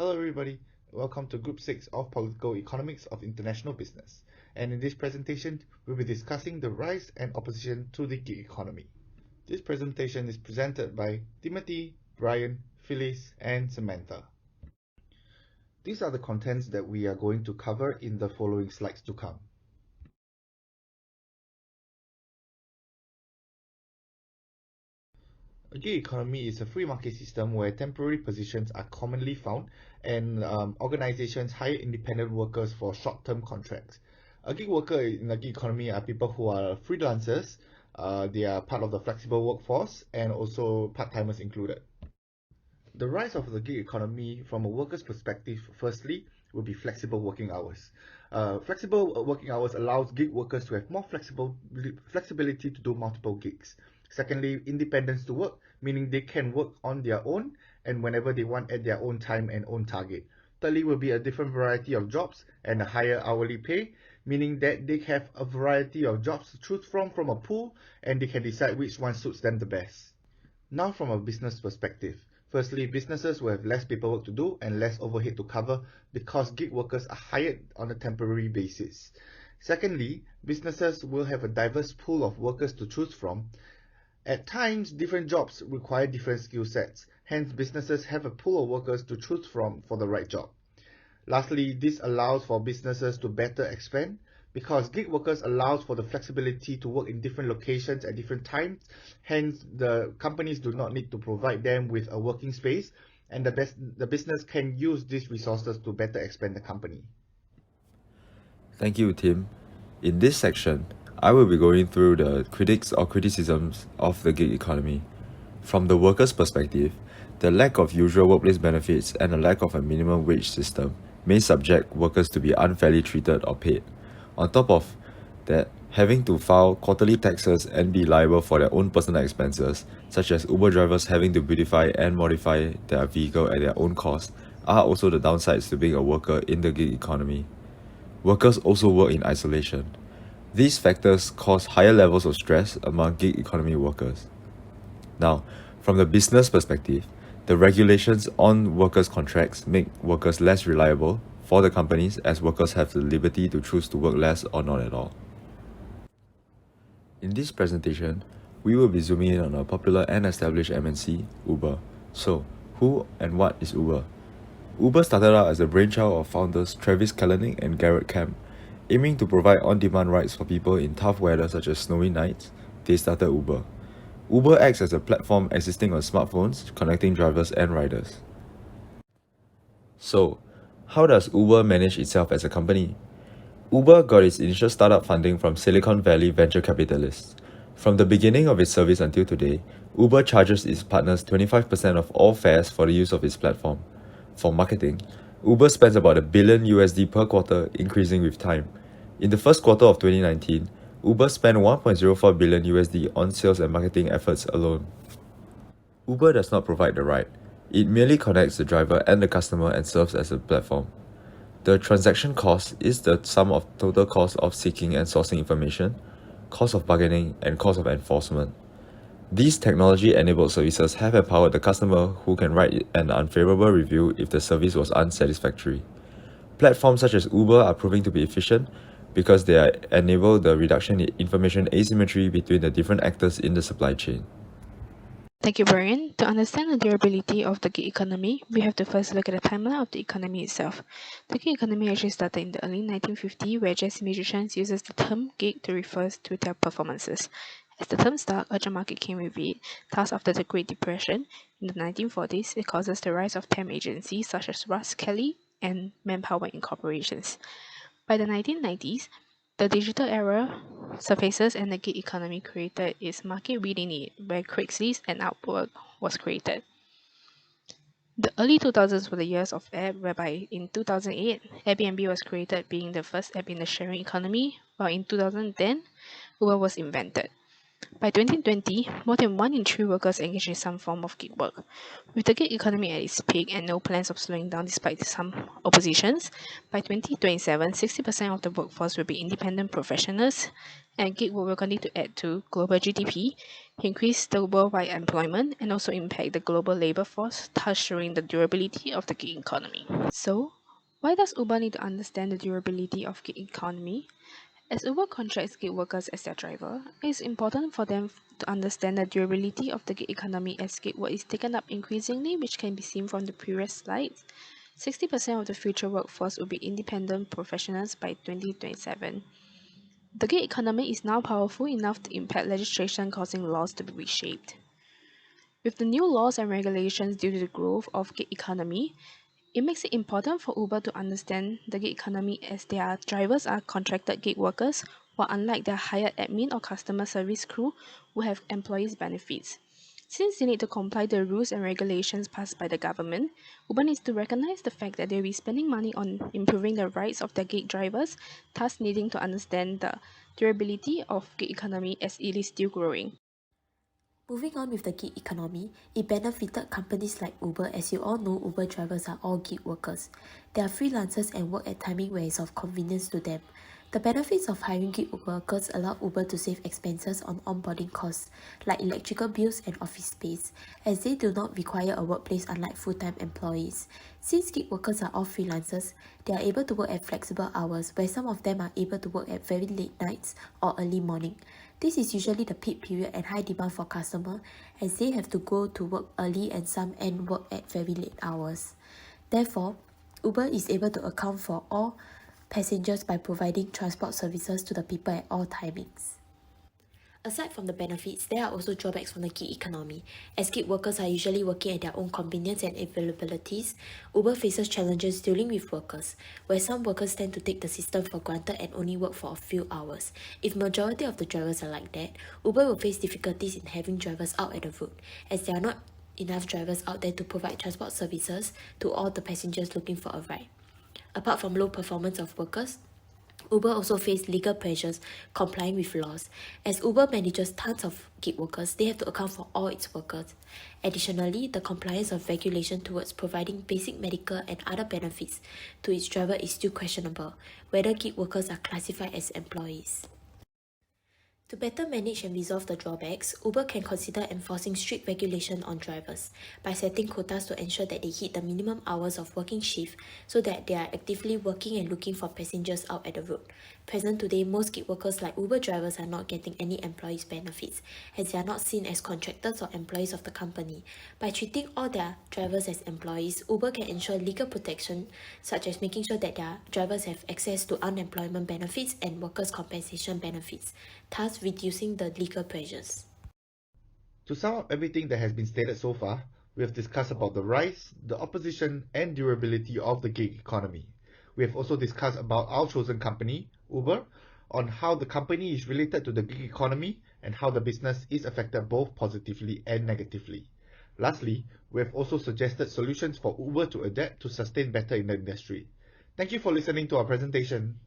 Hello everybody, welcome to Group 6 of Political Economics of International Business. And in this presentation, we'll be discussing the rise and opposition to the gig economy. This presentation is presented by Timothy, Brian, Phyllis, and Samantha. These are the contents that we are going to cover in the following slides to come. A gig economy is a free market system where temporary positions are commonly found and organizations hire independent workers for short-term contracts. A gig worker in a gig economy are people who are freelancers, they are part of the flexible workforce, and also part-timers included. The rise of the gig economy from a worker's perspective, firstly, will be flexible working hours. Flexible working hours allows gig workers to have more flexibility to do multiple gigs. Secondly, independence to work, meaning they can work on their own and whenever they want at their own time and own target. Thirdly, will be a different variety of jobs and a higher hourly pay, meaning that they have a variety of jobs to choose from a pool, and they can decide which one suits them the best. Now from a business perspective. Firstly, businesses will have less paperwork to do and less overhead to cover because gig workers are hired on a temporary basis. Secondly, businesses will have a diverse pool of workers to choose from. At times, different jobs require different skill sets. Hence, businesses have a pool of workers to choose from for the right job. Lastly, this allows for businesses to better expand because gig workers allows for the flexibility to work in different locations at different times. Hence, the companies do not need to provide them with a working space, and the business can use these resources to better expand the company. Thank you, Tim. In this section, I will be going through the critics or criticisms of the gig economy. From the worker's perspective, the lack of usual workplace benefits and the lack of a minimum wage system may subject workers to be unfairly treated or paid. On top of that, having to file quarterly taxes and be liable for their own personal expenses, such as Uber drivers having to beautify and modify their vehicle at their own cost, are also the downsides to being a worker in the gig economy. Workers also work in isolation. These factors cause higher levels of stress among gig economy workers. Now, from the business perspective, the regulations on workers' contracts make workers less reliable for the companies as workers have the liberty to choose to work less or not at all. In this presentation, we will be zooming in on a popular and established MNC, Uber. So, who and what is Uber? Uber started out as a brainchild of founders Travis Kalanick and Garrett Camp. Aiming to provide on-demand rides for people in tough weather such as snowy nights, they started Uber. Uber acts as a platform existing on smartphones, connecting drivers and riders. So, how does Uber manage itself as a company? Uber got its initial startup funding from Silicon Valley venture capitalists. From the beginning of its service until today, Uber charges its partners 25% of all fares for the use of its platform. For marketing, Uber spends about $1 billion USD per quarter, increasing with time. In the first quarter of 2019, Uber spent $1.04 billion USD on sales and marketing efforts alone. Uber does not provide the ride. It merely connects the driver and the customer and serves as a platform. The transaction cost is the sum of total cost of seeking and sourcing information, cost of bargaining, and cost of enforcement. These technology-enabled services have empowered the customer who can write an unfavorable review if the service was unsatisfactory. Platforms such as Uber are proving to be efficient because they enable the reduction in information asymmetry between the different actors in the supply chain. Thank you, Brian. To understand the durability of the gig economy, we have to first look at the timeline of the economy itself. The gig economy actually started in the early 1950s, where jazz musicians uses the term gig to refer to their performances. As the term stuck, a job market came with it. Thus, after the Great Depression in the 1940s, it causes the rise of temp agencies such as Russ Kelly and Manpower Incorporations. By the 1990s, the digital era surfaces and the gig economy created its market within it, where Craigslist and Upwork was created. The early 2000s were the years of app, whereby in 2008, Airbnb was created, being the first app in the sharing economy, while in 2010, Uber was invented. By 2020, more than 1 in 3 workers engage in some form of gig work. With the gig economy at its peak and no plans of slowing down despite some oppositions, by 2027, 60% of the workforce will be independent professionals, and gig work will continue to add to global GDP, increase the worldwide employment, and also impact the global labor force, thus showing the durability of the gig economy. So, why does Uber need to understand the durability of gig economy? As Uber contracts gig workers as their driver, it is important for them to understand the durability of the gig economy as gig work is taken up increasingly, which can be seen from the previous slides. 60% of the future workforce will be independent professionals by 2027. The gig economy is now powerful enough to impact legislation causing laws to be reshaped. With the new laws and regulations due to the growth of gig economy, it makes it important for Uber to understand the gig economy as their drivers are contracted gig workers, while unlike their hired admin or customer service crew who have employees' benefits. Since they need to comply the rules and regulations passed by the government, Uber needs to recognize the fact that they'll be spending money on improving the rights of their gig drivers, thus needing to understand the durability of gig economy as it is still growing. Moving on with the gig economy, it benefited companies like Uber. As you all know, Uber drivers are all gig workers. They are freelancers and work at timing where it's of convenience to them. The benefits of hiring gig workers allow Uber to save expenses on onboarding costs, like electrical bills and office space, as they do not require a workplace unlike full-time employees. Since gig workers are all freelancers, they are able to work at flexible hours, where some of them are able to work at very late nights or early morning. This is usually the peak period and high demand for customers, as they have to go to work early and some end work at very late hours. Therefore, Uber is able to account for all passengers by providing transport services to the people at all timings. Aside from the benefits, there are also drawbacks from the gig economy. As gig workers are usually working at their own convenience and availabilities, Uber faces challenges dealing with workers, where some workers tend to take the system for granted and only work for a few hours. If majority of the drivers are like that, Uber will face difficulties in having drivers out at the road, as there are not enough drivers out there to provide transport services to all the passengers looking for a ride. Apart from low performance of workers, Uber also faced legal pressures complying with laws. As Uber manages tons of gig workers, they have to account for all its workers. Additionally, the compliance of regulation towards providing basic medical and other benefits to its driver is still questionable, whether gig workers are classified as employees. To better manage and resolve the drawbacks, Uber can consider enforcing strict regulation on drivers by setting quotas to ensure that they hit the minimum hours of working shift so that they are actively working and looking for passengers out at the road. Present today, most gig workers like Uber drivers are not getting any employees' benefits, as they are not seen as contractors or employees of the company. By treating all their drivers as employees, Uber can ensure legal protection, such as making sure that their drivers have access to unemployment benefits and workers' compensation benefits, thus reducing the legal pressures. To sum up everything that has been stated so far, we have discussed about the rise, the opposition, and durability of the gig economy. We have also discussed about our chosen company, Uber, on how the company is related to the gig economy and how the business is affected both positively and negatively. Lastly, we have also suggested solutions for Uber to adapt to sustain better in the industry. Thank you for listening to our presentation.